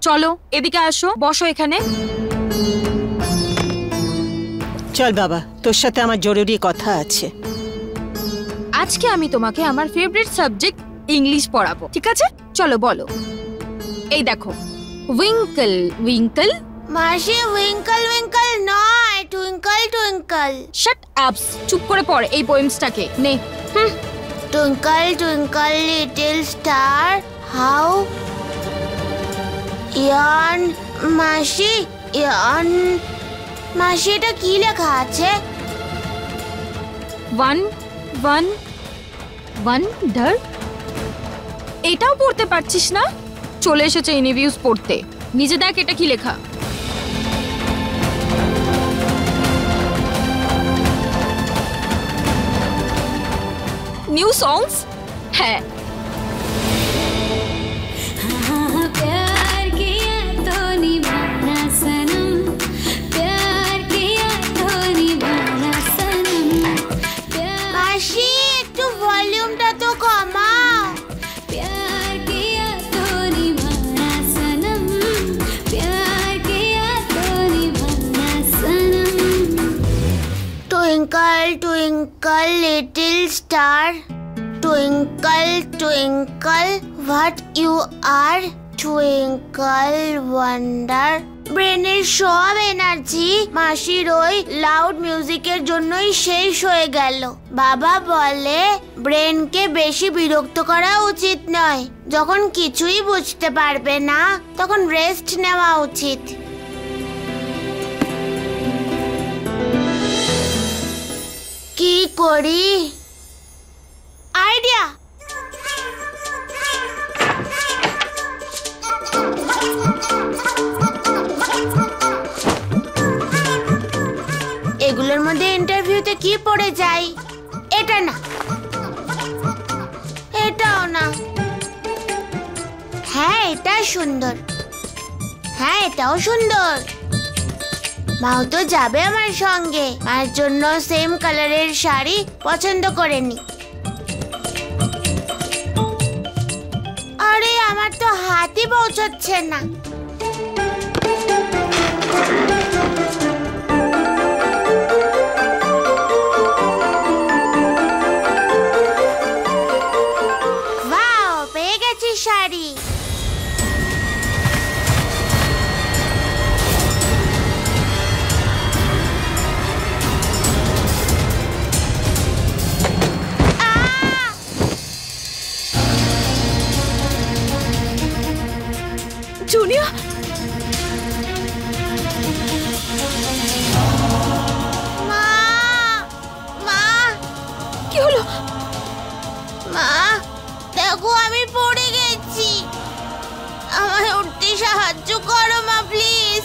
চলো এদিকে আসো, বসো এখানে। চল বাবা, তোর সাথে আমার জরুরি কথা আছে। আজকে আমি তোমাকে আমার ফেভারিট সাবজেক্ট ইংলিশ পড়াবো, ঠিক আছে? চলো বলো। এই দেখো, উইঙ্কল উইঙ্কল। মাসি উইঙ্কল উইঙ্কল নয়, টুইঙ্কল টুইঙ্কল। শাট আপ, চুপ করে পড় এই পোয়েমসটাকে। নে। Twinkle twinkle little star how ইয়ান। মাসি ইয়ান। মাসি এটা কি লেখা আছে? One one wonder. এটাও পড়তে পারছিস না? চলে এসেছে ইনিভিউজ পড়তে। নিজে দেখ এটা কি লেখা। নিউ সংস। হ্যাঁ, মাসি একটু ভলিউমটা তো কমাও। Twinkle, twinkle, little star. Twinkle, twinkle, what you are. Twinkle, wonder. ব্রেনের সব এনার্জি মাসির ওই লাউড মিউজিকের জন্যই শেষ হয়ে গেল। বাবা বলে ব্রেনকে বেশি বিরক্ত করা উচিত নয়। যখন কিছুই বুঝতে পারবে না তখন রেস্ট নেওয়া উচিত। কি করি? আইডিয়া। এগুলোর মধ্যে ইন্টারভিউতে কি পড়ে যাই? এটা না, এটাও না। হ্যাঁ এটা সুন্দর। হ্যাঁ এটাও সুন্দর। মাও তো যাবে আমার সঙ্গে, মায়ের জন্য সেম কালারের শাড়ি পছন্দ করে নি। আরে আমার তো হাতই পৌঁছচ্ছে না। ওয়াও, পেয়ে গেছি শাড়ি। জুনিয়া, মা, মা, কি হলো? মা দেখো আমি পড়ে গেছি, আমায় উঠতে সাহায্য করো মা প্লিজ।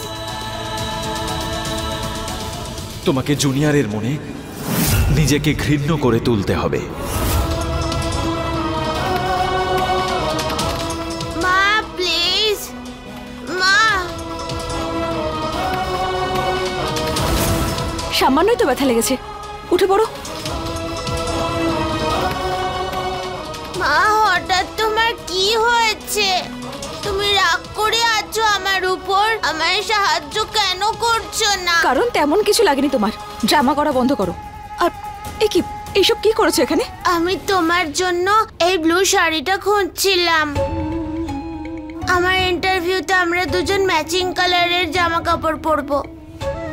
তোমাকে জুনিয়রের মনে নিজেকে ঘৃণ্য করে তুলতে হবে। মা প্লিজ, মা। সামান্যই তো ব্যথা লেগেছে, উঠে পড়ো। মা হঠাৎ তোমার কি হয়েছে? তুমি রাগ করে আছো আমার উপর? আমায় সাহায্য কেন করছো না? কারণ তেমন কিছু লাগেনি তোমার, ড্রামা করা বন্ধ করো। আর এ কি, এইসব কি করেছো এখানে? আমি তোমার জন্য এই ব্লু শাড়িটা খুঁজছিলাম। আমার ইন্টারভিউতে আমরা দুজন ম্যাচিং কালারের জামা কাপড় পরবো।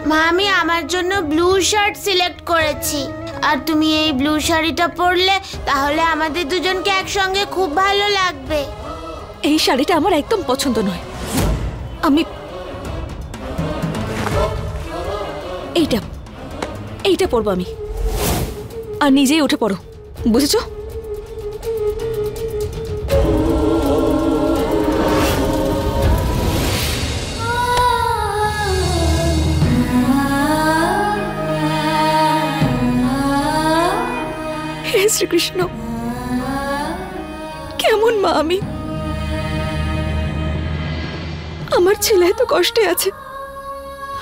মা আমি আমার জন্য ব্লু শার্ট সিলেক্ট করেছি। আর তুমি এই ব্লু শাড়িটা পরলে তাহলে আমাদের দুজনকে একসঙ্গে খুব ভালো লাগবে। এই শাড়িটা আমার একদম পছন্দ নয়। আমি এইটা পরবো আমি। আর নিজেই উঠে পড়ো, বুঝেছো? হে শ্রীকৃষ্ণ, কেমন মা আমি! আমার ছেলে এত কষ্টে আছে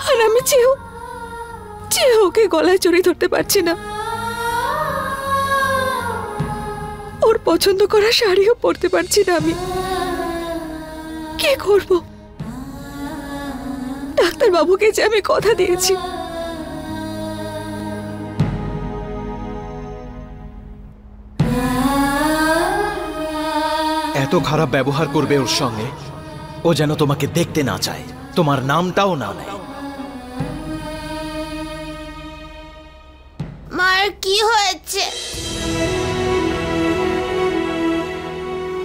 আর আমি চেয়েও ওকে গলায় জড়িয়ে ধরতে পারছি না। ওর পছন্দ করা শাড়িও পরতে পারছি না আমি। কি করব? ডাক্তার বাবুকে যে আমি কথা দিয়েছি। এত খারাপ ব্যবহার করবে ওর সঙ্গে, ও যেন তোমাকে দেখতে না চায়, তোমার নামটাও না নেয়। মার কি হয়েছে?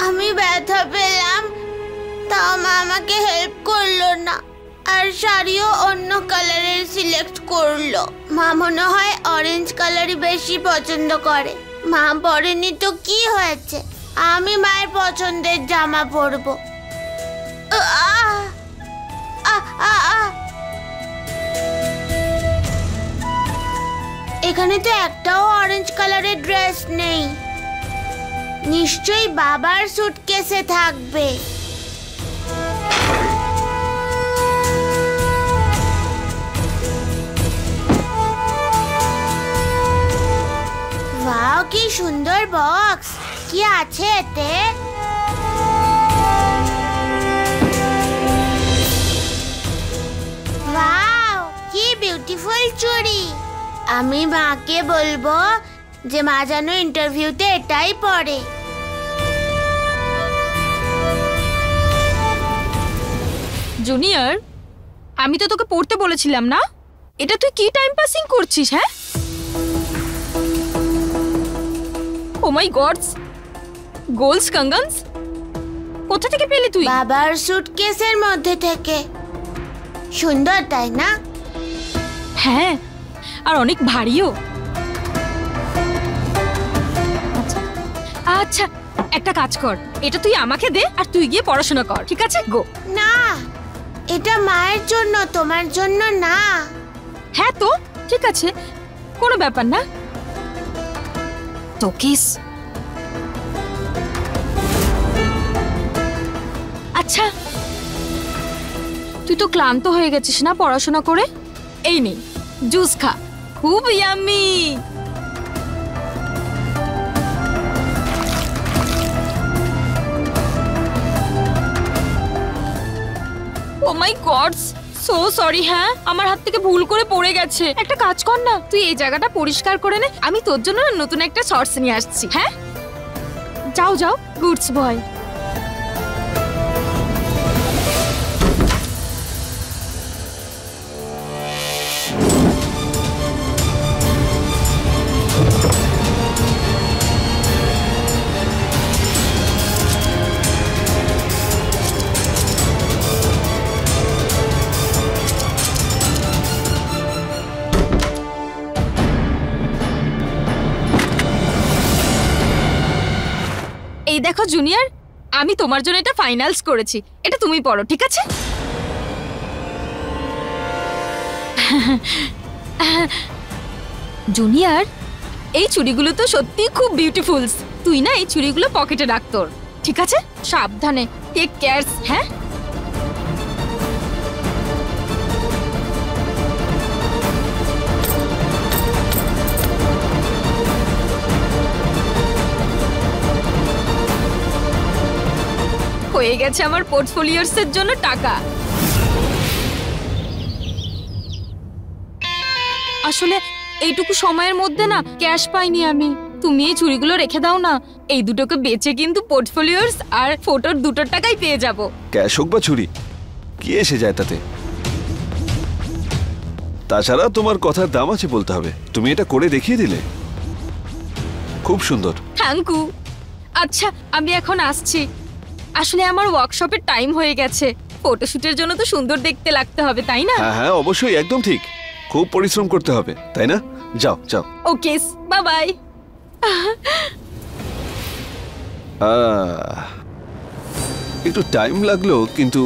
আমি ব্যথা পেলাম, তাও মা আমাকে হেল্প করলো না, আর শাড়িও অন্য কালারের সিলেক্ট করলো। মা মনে হয় অরেঞ্জ কালারই বেশি পছন্দ করে। মা পরেনি তো কি হয়েছে, আমি মায়ের পছন্দের জামা পরবো। আহ! আহ! আহ! আহ! এখানে তো একটাও অরেঞ্জ কালারের ড্রেস নেই, নিশ্চয়ই বাবার সুটকেসে থাকবে। ওয়াও, কি সুন্দর বক্স! কি আছে এতে? ওয়াও, কি বিউটিফুল চুড়ি! আমি মাকে বলবো যে মা যেন ইন্টারভিউতে এটাই পরে। জুনিয়র, আমি তো তোকে পড়তে বলেছিলাম না? এটা তুই কি টাইম পাসিং করছিস? হ্যাঁ, ও মাই গডস, গোলস কঙ্গনস কোথা থেকে পেলি তুই? বাবার সুটকেসের মধ্যে থেকে। সুন্দর তাই না? হ্যাঁ, আর অনেক ভারীও। আচ্ছা, একটা কাজ কর, এটা তুই আমাকে দে আর তুই গিয়ে পড়াশোনা কর, ঠিক আছে? গো। না, এটা মায়ের জন্য, তোমার জন্য না। হ্যাঁ তো ঠিক আছে, কোনো ব্যাপার না। তো কিস। আচ্ছা, তুই তো ক্লান্ত হয়ে গেছিস না পড়াশোনা করে? এই নে জুস খা, খুব ইয়াম্মি। ও মাই গড, সো সরি। হ্যাঁ, আমার হাত থেকে ভুল করে পড়ে গেছে। একটা কাজ কর না, তুই এই জায়গাটা পরিষ্কার করে নে, আমি তোর জন্য নতুন একটা শর্টস নিয়ে আসছি। হ্যাঁ, যাও যাও, গুডস বয়। এই দেখো জুনিয়র, আমি তোমার জন্য এটা ফাইনালস করেছি, এটা তুমি পড়ো, ঠিক আছে? জুনিয়র, এই চুড়িগুলো তো সত্যি খুব বিউটিফুল। তুই না এই চুড়িগুলো পকেটে রাখ তোর, ঠিক আছে? সাবধানে, টেক কেয়ার। হ্যাঁ, হয়ে গেছে আমার পোর্টফোলিওস এর জন্য টাকা। আসলে এইটুকু সময়ের মধ্যে না ক্যাশ পাইনি আমি। তুমি এই চুড়িগুলো রেখে দাও না, এই দুটোকে বেচে কিন্তু পোর্টফোলিওস আর ফটোর দুটোর টাকাই পেয়ে যাব। ক্যাশ হোক বা চুরি, কি এসে যায় তাতে? তাছাড়া তোমার কথার দাম আছে বলতে হবে। তুমি এটা করে দেখিয়ে দিলে, খুব সুন্দর। Thank you. আচ্ছা, আমি এখন আসছি। আসলে আমার ওয়ার্কশপের টাইম হয়ে গেছে, ফটোশুটের জন্য তো সুন্দর দেখতে লাগতে হবে, তাই না? হ্যাঁ হ্যাঁ, অবশ্যই, একদম ঠিক। খুব পরিশ্রম করতে হবে, তাই না? যাও যাও। ওকে, বাই বাই। একটু টাইম লাগলো, কিন্তু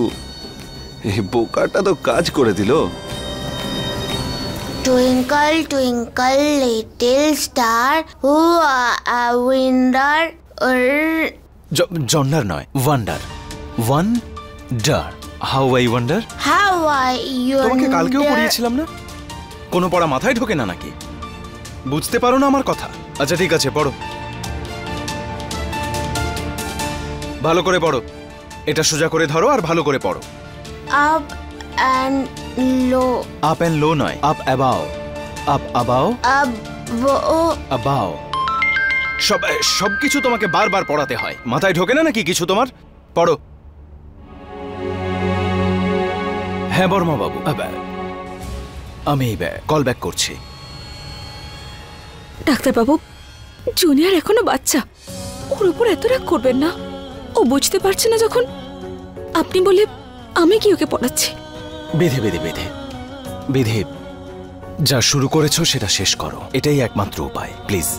এই বোকাটা তো কাজ করে দিল। Twinkle, twinkle, little star, who are a wonder? জন্ডার নয়, wonder. Wonder, how I wonder. How are you? তোমাকে কালকেও পড়িয়েছিলাম না? কোনো পড়া মাথায় ঢোকে না নাকি? বুঝতে পারো না আমার কথা? আচ্ছা ঠিক আছে, পড়ো, ভালো করে পড়ো। এটা সোজা করে ধরো আর ভালো করে পড়ো। Up and low up and low নয়, আপ অ্যাবাও। আপ আবাও আবাও। সবকিছু তোমাকে বারবার পড়াতে হয়, মাথায় ঢোকে না নাকি কিছু তোমার? পড়ো। হ্যাঁ বর্মা বাবু, আমি কল ব্যাক করছি। ডাক্তারবাবু, জুনিয়র এখনো বাচ্চা, ওর উপর এত রাগ করবেন না। ও বুঝতে পারছে না যখন আপনি বলে আমি কি ওকে পড়াচ্ছি। বেঁধে বেঁধে বেঁধে বেঁধে যা শুরু করেছো সেটা শেষ করো, এটাই একমাত্র উপায়, প্লিজ।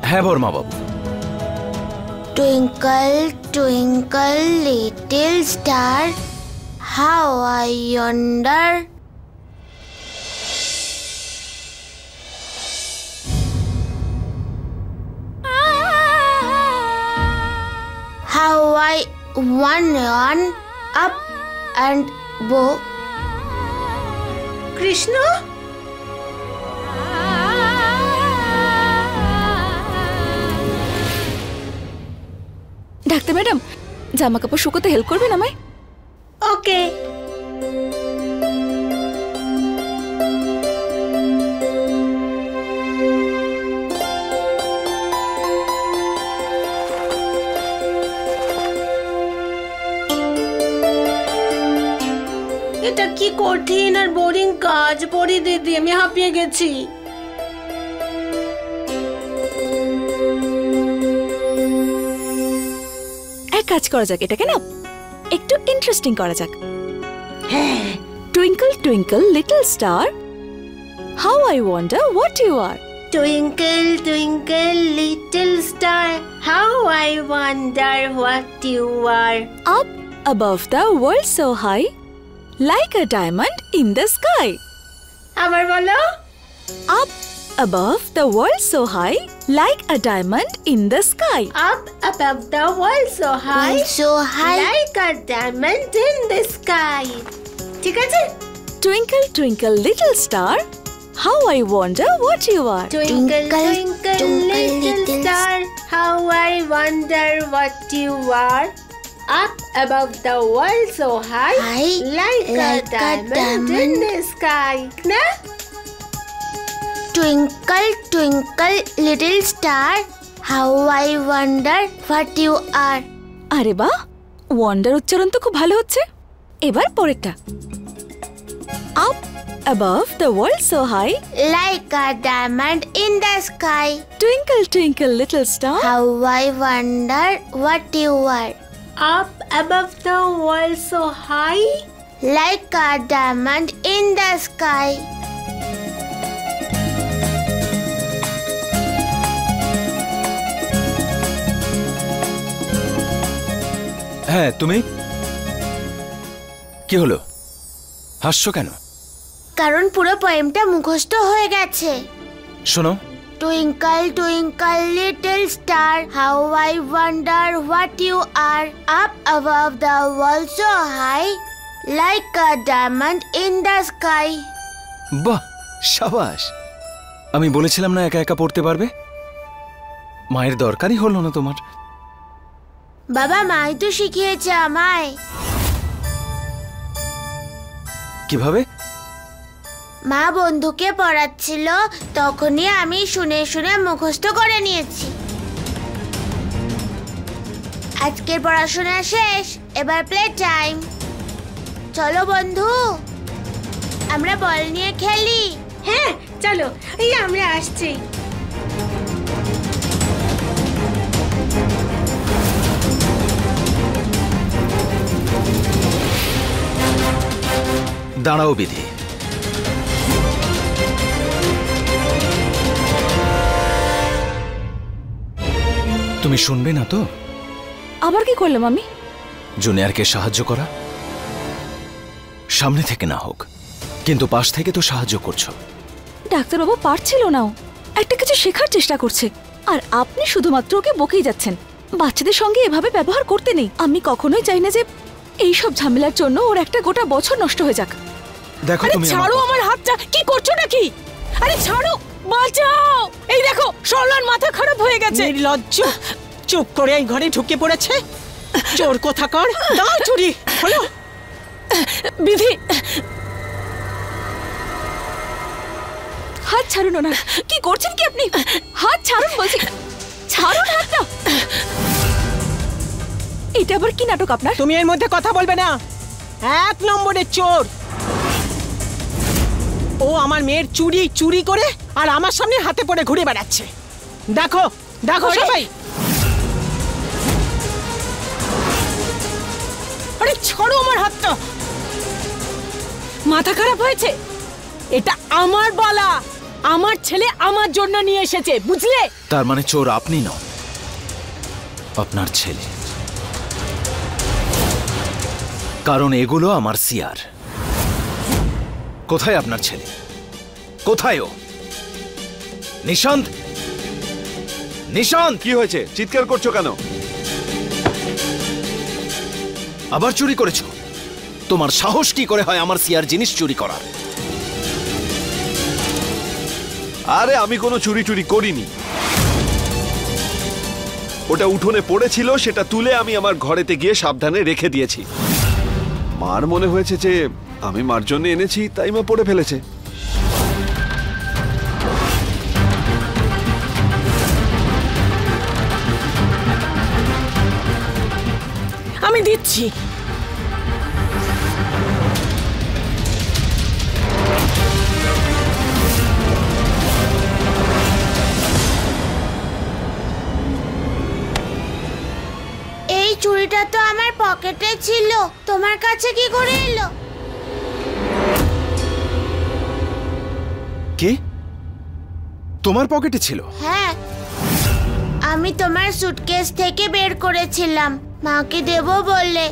হ্যাঁ বর্মা বাবু। Twinkle twinkle little star, how I wonder. How I run up and go. Krishna, doctor madam, জামা কাপড় শুকোতে হেল্প করবেন আমায়? ওকে। এটা কি কঠিন আর বোরিং কাজ, পড়ি দিদি, আমি হাঁপিয়ে গেছি। এক কাজ করা যাক, এটাকে না একটু ইন্টারেস্টিং করা যাক। Twinkle twinkle little star, how I wonder what you are. Twinkle, twinkle, little star, how I wonder what you are. Up above the world so high, like a diamond in the sky. আবার বলো। Up above the world so high, like a diamond in the sky. Up above the world so high, So high. like a diamond in the sky. ঠিক আছে? Twinkle twinkle little star, how I wonder what you are. Twinkle, Twinkle, twinkle, twinkle, little little star, how I wonder what you are. Up above the world so high, High, like a like a diamond in diamond. the sky. না? Twinkle twinkle little star, how I wonder what you are. আরে বাহ, wonder উচ্চারণ তো খুব ভালো হচ্ছে। এবার পরেরটা। Up above the world so high, Like a diamond in the sky, twinkle twinkle little star. how I wonder what you are. Up above the world so high, Like a diamond in the sky. হ্যাঁ তুমি, কি হলো, হাসছো কেন? কারণ পুরো পোয়েমটা মুখস্থ হয়ে গেছে। শোনো, Twinkle twinkle little star, how I wonder what you are. Up above the world so high, like a diamond in the sky. বাহ, সাবাস। আমি বলেছিলাম না একা একা পড়তে পারবে, মায়ের দরকারই হলো না তোমার। বাবা, মাই তো শিখিয়েছে আমায়। কিভাবে? মা বন্ধুকে পড়াচ্ছিল, তখনই আমি শুনে শুনে মুখস্থ করে নিয়েছি। আজকের পড়াশোনা শেষ, এবার প্লে টাইম। চলো বন্ধু, আমরা বল নিয়ে খেলি। হ্যাঁ চলো, এই আমরা আসছি। দাঁড়াও বিধি, তুমি শুনবে না তো? আবার কি করলাম আমি? জুনিয়রকে সাহায্য করা, সামনে থেকে না হোক কিন্তু পাশ থেকে তো সাহায্য করছো। ডাক্তারবাবু পারছিল না, ও একটা কিছু শেখার চেষ্টা করছে, আর আপনি শুধুমাত্র ওকে বকেই যাচ্ছেন। বাচ্চাদের সঙ্গে এভাবে ব্যবহার করতে নেই। আমি কখনোই চাই না যে এই সব ঝামেলার জন্য ওর একটা গোটা বছর নষ্ট হয়ে যাক। দেখো আরে তুমি ছাড়ো আমার হাতটা, কি করছো নাকি? আরে ছাড়ো, বাঁচাও! এই দেখো সরলার মাথা খারাপ হয়ে গেছে। নির্লজ্জ, চুপ করে এই ঘরে ঢুকে পড়েছে। চোর কোথাকার, দাও চুরি হলো। বিধি, হাত ছাড়ুন না। কি করছেন কি আপনি? হাত ছাড়ুন বলছি, ছাড়ুন হাতটা। এটা আবার কি নাটক আপনার? তুমি এর মধ্যে কথা বলবে না। 1 নম্বরের চোর ও। আমার মেয়ের চুড়ি চুরি করে আর আমার সামনে হাতে পড়ে ঘুরে বেড়াচ্ছে। দেখো দেখো সবাই। আরে ছাড়ো আমার হাতটা। মাথা খারাপ হয়েছে? এটা আমার বলা, আমার ছেলে আমার জন্য নিয়ে এসেছে, বুঝলে? তার মানে চোর আপনি নন, আপনার ছেলে। কারণ এগুলো আমার সিয়ার। কোথায় আপনার ছেলে? কোথায় ও? নিশান্ত, নিশান্ত! কি হয়েছে? চিৎকার করছো কেন? আবার চুরি করেছো? তোমার সাহস কি করে হয় আমার সিয়ার জিনিস চুরি করার? আরে আমি কোনো চুরি টুরি করিনি। ওটা উঠোনে পড়েছিল, সেটা তুলে আমি আমার ঘরেতে গিয়ে সাবধানে রেখে দিয়েছি। মার মনে হয়েছে যে আমি মার জন্য এনেছি, তাই মা পড়ে ফেলেছে। আমি দিচ্ছি। এই চুড়িটা তো আমার পকেটে ছিল, তোমার কাছে কি করে এলো? কি তোমার পকেটে ছিল? হ্যাঁ, আমি তোমার সুটকেস থেকে বের করেছিলাম, মাকে দেব বললে।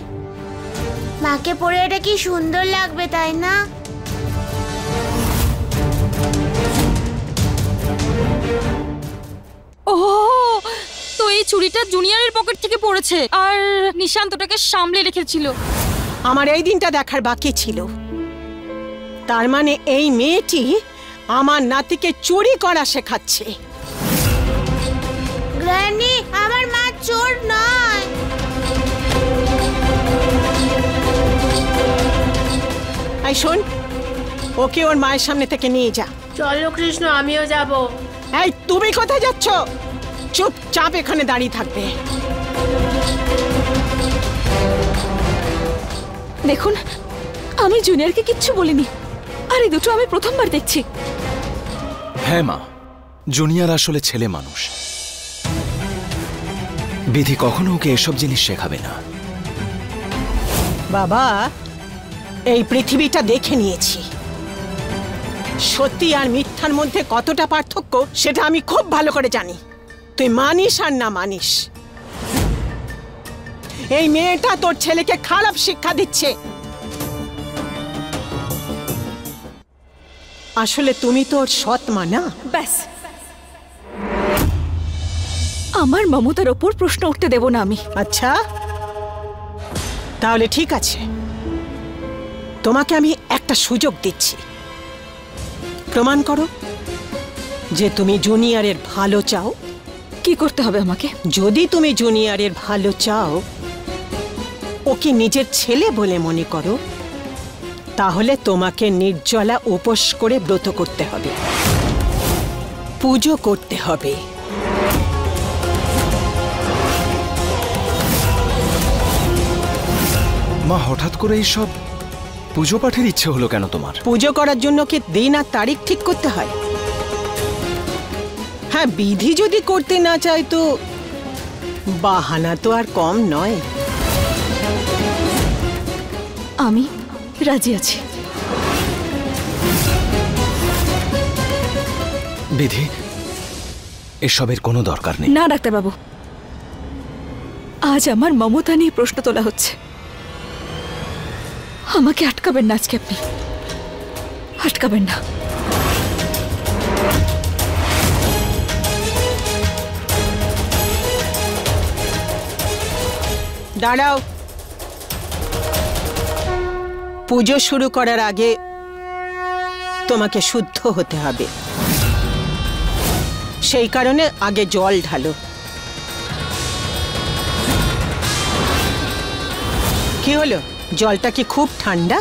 মাকে পরে এটা কি সুন্দর লাগবে, তাই না? ও, তো এই চুড়িটা জুনিয়রের পকেট থেকে পড়েছে আর নিশান্ত ওটাকে সামলে রেখেছিল। আমার এই দিনটা দেখার বাকি ছিল। তার মানে এই মেয়েটি আমার নাতিকে চুরি করা শেখাচ্ছে। গ্র্যানি, আমার মা চোর নয়। এই শোন, ওকে ওর মায়ের সামনে থেকে নিয়ে যা। চলো কৃষ্ণ, আমিও যাব। এই তুমি কোথায় যাচ্ছ? চুপচাপ এখানে দাঁড়িয়ে থাকবে। দেখুন, আমি জুনিয়রকে কিচ্ছু বলিনি, আর এই দুটো আমি প্রথমবার দেখছি। হ্যাঁ মা, জুনিয়র আসলে ছেলে মানুষ। বিধি কখনো ওকে এসব জিনিস শেখাবে না। বাবা, এই পৃথিবীটা দেখে নিয়েছি। সত্যি আর মিথ্যার মধ্যে কতটা পার্থক্য সেটা আমি খুব ভালো করে জানি। তুই মানিস আর না মানিস, এই মেয়েটা তোর ছেলেকে খারাপ শিক্ষা দিচ্ছে। আসলে তুমি তোর সৎ মা না। ব্যাস, আমার মমতার ওপর প্রশ্ন উঠতে দেব না আমি। আচ্ছা, তাহলে ঠিক আছে, তোমাকে আমি একটা সুযোগ দিচ্ছি। প্রমাণ করো যে তুমি জুনিয়রের ভালো চাও। কি করতে হবে আমাকে? যদি তুমি জুনিয়রের ভালো চাও, ওকে নিজের ছেলে বলে মনে করো, তাহলে তোমাকে নির্জলা উপোস করে ব্রত করতে হবে, পুজো করতে হবে। মা, হঠাৎ করে এই সব পুজো পাঠের ইচ্ছে হলো কেন তোমার? পুজো করার জন্য কি দিন আর তারিখ ঠিক করতে হয়? হ্যাঁ, বিধি যদি করতে না চায় তো বাহানা তো আর কম নয়। আমি রাজি আছি। বিধি, এসবের কোনো দরকার নেই। না ডাক্তারবাবু, আজ আমার মমতা নিয়ে প্রশ্ন তোলা হচ্ছে। আমাকে আটকাবেন না আজকে, আপনি আটকাবেন না। দাঁড়াও, পুজো শুরু করার আগে তোমাকে শুদ্ধ হতে হবে। সেই কারণে আগে জল ঢালো। কি হলো? জলটা কি খুব ঠান্ডা?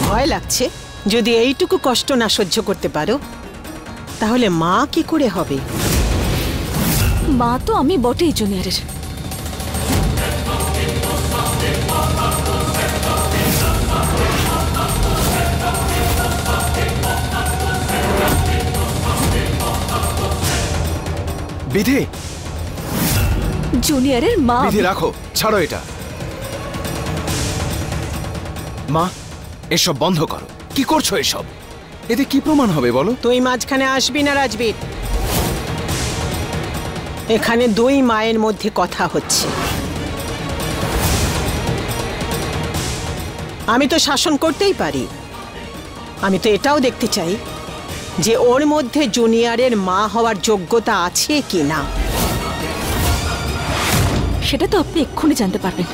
ভয় লাগছে। যদি এইটুকু কষ্ট না সহ্য করতে পারো তাহলে মা কি করে হবে? মা তো আমি বটেই জুনিয়রের। বিধি, জুনিয়রের মা। বিধি রাখো, ছাড়ো এটা। মা, এসব বন্ধ করো। কি করছো এসব? এতে কি প্রমাণ হবে বলো? তুই মাঝখানে আসবি না রাজবীর। এখানে দুই মায়ের মধ্যে কথা হচ্ছে। আমি তো শাসন করতেই পারি, আমি তো এটাও দেখতে চাই যে ওর মধ্যে জুনিয়রের মা হওয়ার যোগ্যতা আছে কি না। সেটা তো আপনি এক্ষুনি জানতে পারবেন।